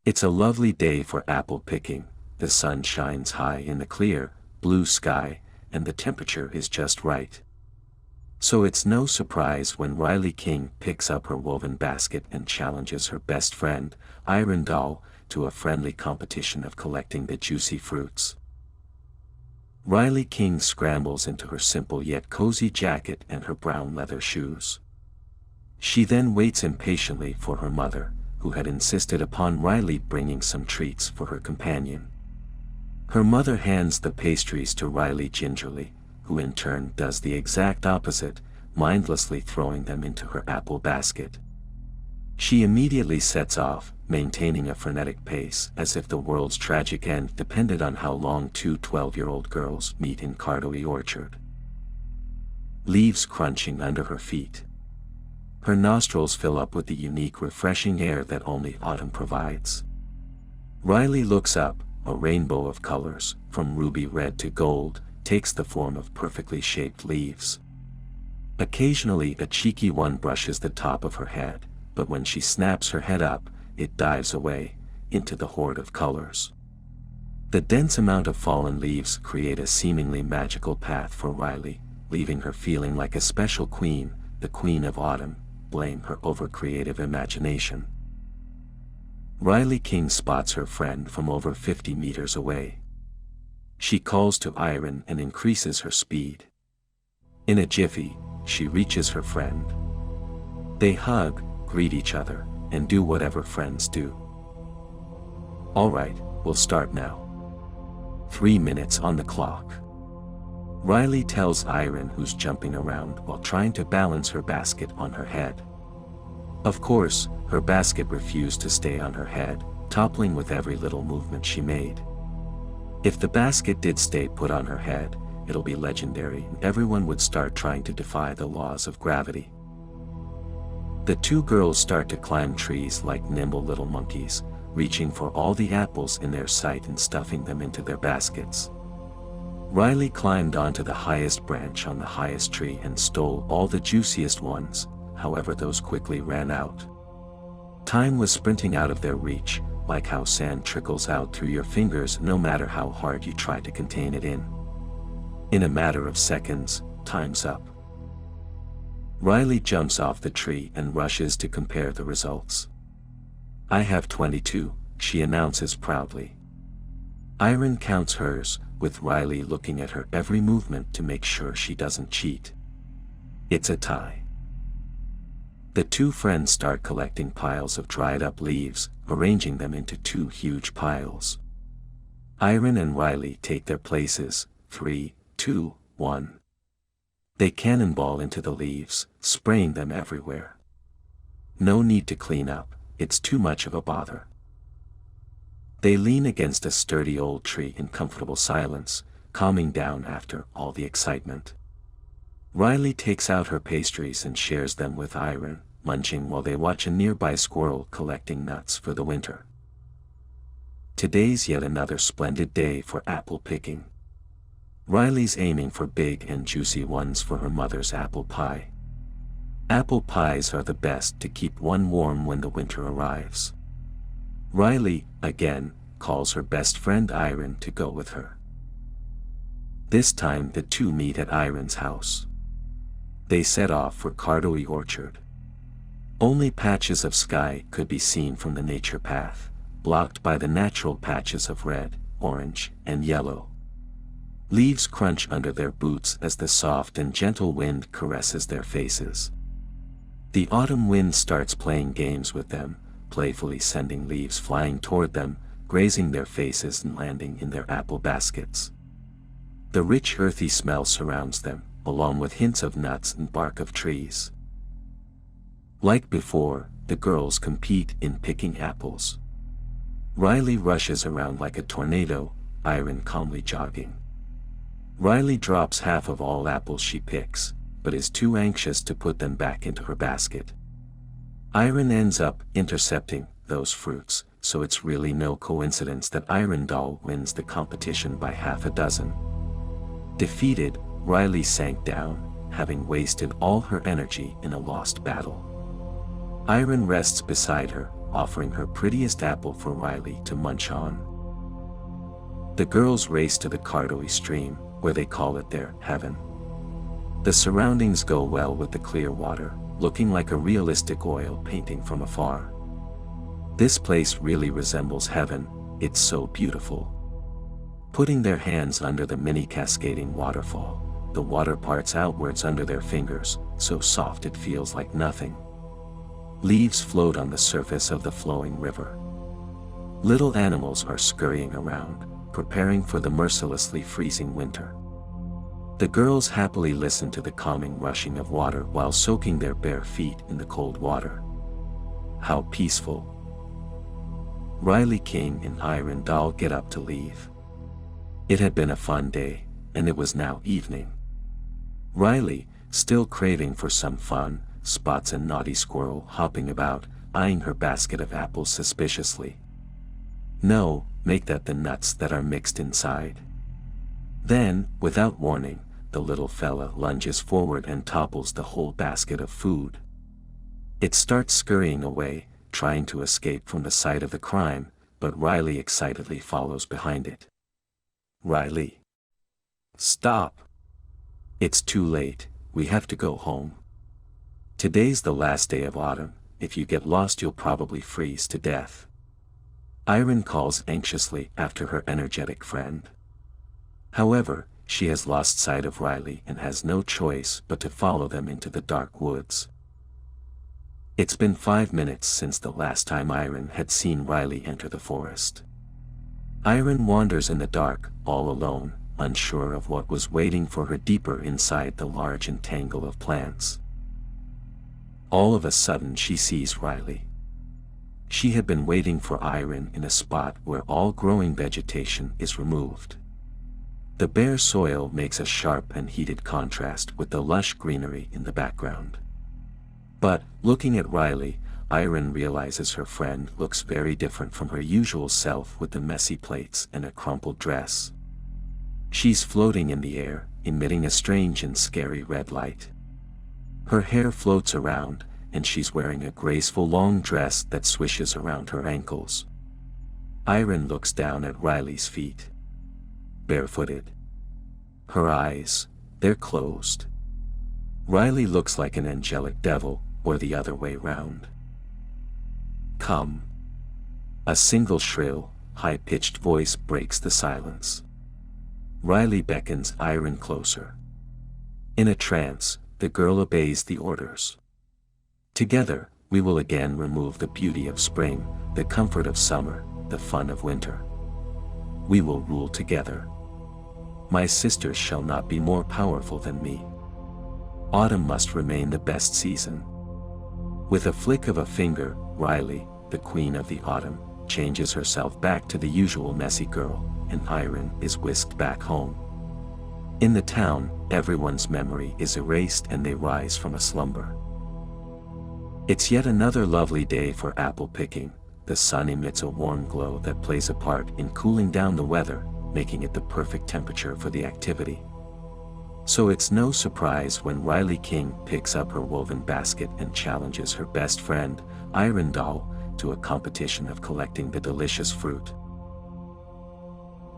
It's a lovely day for apple picking. The sun shines high in the clear, blue sky, and the temperature is just right. So it's no surprise when Riley King picks up her woven basket and challenges her best friend, Iron Doll, to a friendly competition of collecting the juicy fruits. Riley King scrambles into her simple yet cozy jacket and her brown leather shoes. She then waits impatiently for her mother, who had insisted upon Riley bringing some treats for her companion. Her mother hands the pastries to Riley gingerly, who in turn does the exact opposite, mindlessly throwing them into her apple basket. She immediately sets off, maintaining a frenetic pace as if the world's tragic end depended on how long two 12-year-old girls meet in Cardoy orchard. Leaves crunching under her feet. Her nostrils fill up with the unique refreshing air that only autumn provides. Riley looks up, a rainbow of colors, from ruby red to gold, takes the form of perfectly shaped leaves. Occasionally a cheeky one brushes the top of her head, but when she snaps her head up, it dives away, into the horde of colors. The dense amount of fallen leaves create a seemingly magical path for Riley, leaving her feeling like a special queen, the queen of autumn. Blame her over creative imagination. Riley King spots her friend from over 50 meters away. She calls to Iron and increases her speed. In a jiffy, she reaches her friend. They hug, greet each other, and do whatever friends do. Alright, we'll start now. 3 minutes on the clock. Riley tells Iron, who's jumping around while trying to balance her basket on her head. Of course, her basket refused to stay on her head, toppling with every little movement she made. If the basket did stay put on her head, it'll be legendary and everyone would start trying to defy the laws of gravity. The two girls start to climb trees like nimble little monkeys, reaching for all the apples in their sight and stuffing them into their baskets. Riley climbed onto the highest branch on the highest tree and stole all the juiciest ones, however those quickly ran out. Time was sprinting out of their reach, like how sand trickles out through your fingers no matter how hard you try to contain it in. In a matter of seconds, time's up. Riley jumps off the tree and rushes to compare the results. "I have 22, she announces proudly. Iron counts hers, with Riley looking at her every movement to make sure she doesn't cheat. It's a tie. The two friends start collecting piles of dried up leaves, arranging them into two huge piles. Iron and Riley take their places, 3, 2, 1. They cannonball into the leaves, spraying them everywhere. No need to clean up, it's too much of a bother. They lean against a sturdy old tree in comfortable silence, calming down after all the excitement. Riley takes out her pastries and shares them with Iron, munching while they watch a nearby squirrel collecting nuts for the winter. Today's yet another splendid day for apple picking. Riley's aiming for big and juicy ones for her mother's apple pie. Apple pies are the best to keep one warm when the winter arrives. Riley, again, calls her best friend Iron to go with her. This time the two meet at Iron's house. They set off for Cardoy orchard. Only patches of sky could be seen from the nature path, blocked by the natural patches of red, orange, and yellow. Leaves crunch under their boots as the soft and gentle wind caresses their faces. The autumn wind starts playing games with them, playfully sending leaves flying toward them, grazing their faces and landing in their apple baskets. The rich earthy smell surrounds them, along with hints of nuts and bark of trees. Like before, the girls compete in picking apples. Riley rushes around like a tornado, Iron calmly jogging. Riley drops half of all apples she picks, but is too anxious to put them back into her basket. Iron ends up intercepting those fruits, so it's really no coincidence that Iron Doll wins the competition by half a dozen. Defeated, Riley sank down, having wasted all her energy in a lost battle. Iron rests beside her, offering her prettiest apple for Riley to munch on. The girls race to the Cardoy stream, where they call it their heaven. The surroundings go well with the clear water, looking like a realistic oil painting from afar. This place really resembles heaven, it's so beautiful. Putting their hands under the mini cascading waterfall, the water parts outwards under their fingers, so soft it feels like nothing. Leaves float on the surface of the flowing river. Little animals are scurrying around, preparing for the mercilessly freezing winter. The girls happily listen to the calming rushing of water while soaking their bare feet in the cold water. How peaceful. Riley King and Iron Doll get up to leave. It had been a fun day, and it was now evening. Riley, still craving for some fun, spots a naughty squirrel hopping about, eyeing her basket of apples suspiciously. No, make that the nuts that are mixed inside. Then, without warning, the little fella lunges forward and topples the whole basket of food. It starts scurrying away, trying to escape from the site of the crime, but Riley excitedly follows behind it. Riley! Stop! It's too late, we have to go home. Today's the last day of autumn, if you get lost you'll probably freeze to death. Iron calls anxiously after her energetic friend. However, she has lost sight of Riley and has no choice but to follow them into the dark woods. It's been 5 minutes since the last time Iron had seen Riley enter the forest. Iron wanders in the dark, all alone, unsure of what was waiting for her deeper inside the large entangle of plants. All of a sudden she sees Riley. She had been waiting for Iron in a spot where all growing vegetation is removed. The bare soil makes a sharp and heated contrast with the lush greenery in the background. But, looking at Riley, Iron realizes her friend looks very different from her usual self with the messy plaits and a crumpled dress. She's floating in the air, emitting a strange and scary red light. Her hair floats around, and she's wearing a graceful long dress that swishes around her ankles. Iron looks down at Riley's feet. Barefooted. Her eyes, they're closed. Riley looks like an angelic devil, or the other way round. Come. A single shrill, high-pitched voice breaks the silence. Riley beckons Iron closer. In a trance, the girl obeys the orders. Together, we will again remove the beauty of spring, the comfort of summer, the fun of winter. We will rule together. My sisters shall not be more powerful than me. Autumn must remain the best season. With a flick of a finger, Riley, the queen of the autumn, changes herself back to the usual messy girl, and Iron is whisked back home. In the town, everyone's memory is erased and they rise from a slumber. It's yet another lovely day for apple picking. The sun emits a warm glow that plays a part in cooling down the weather, making it the perfect temperature for the activity. So it's no surprise when Riley King picks up her woven basket and challenges her best friend, Iron Doll, to a competition of collecting the delicious fruit.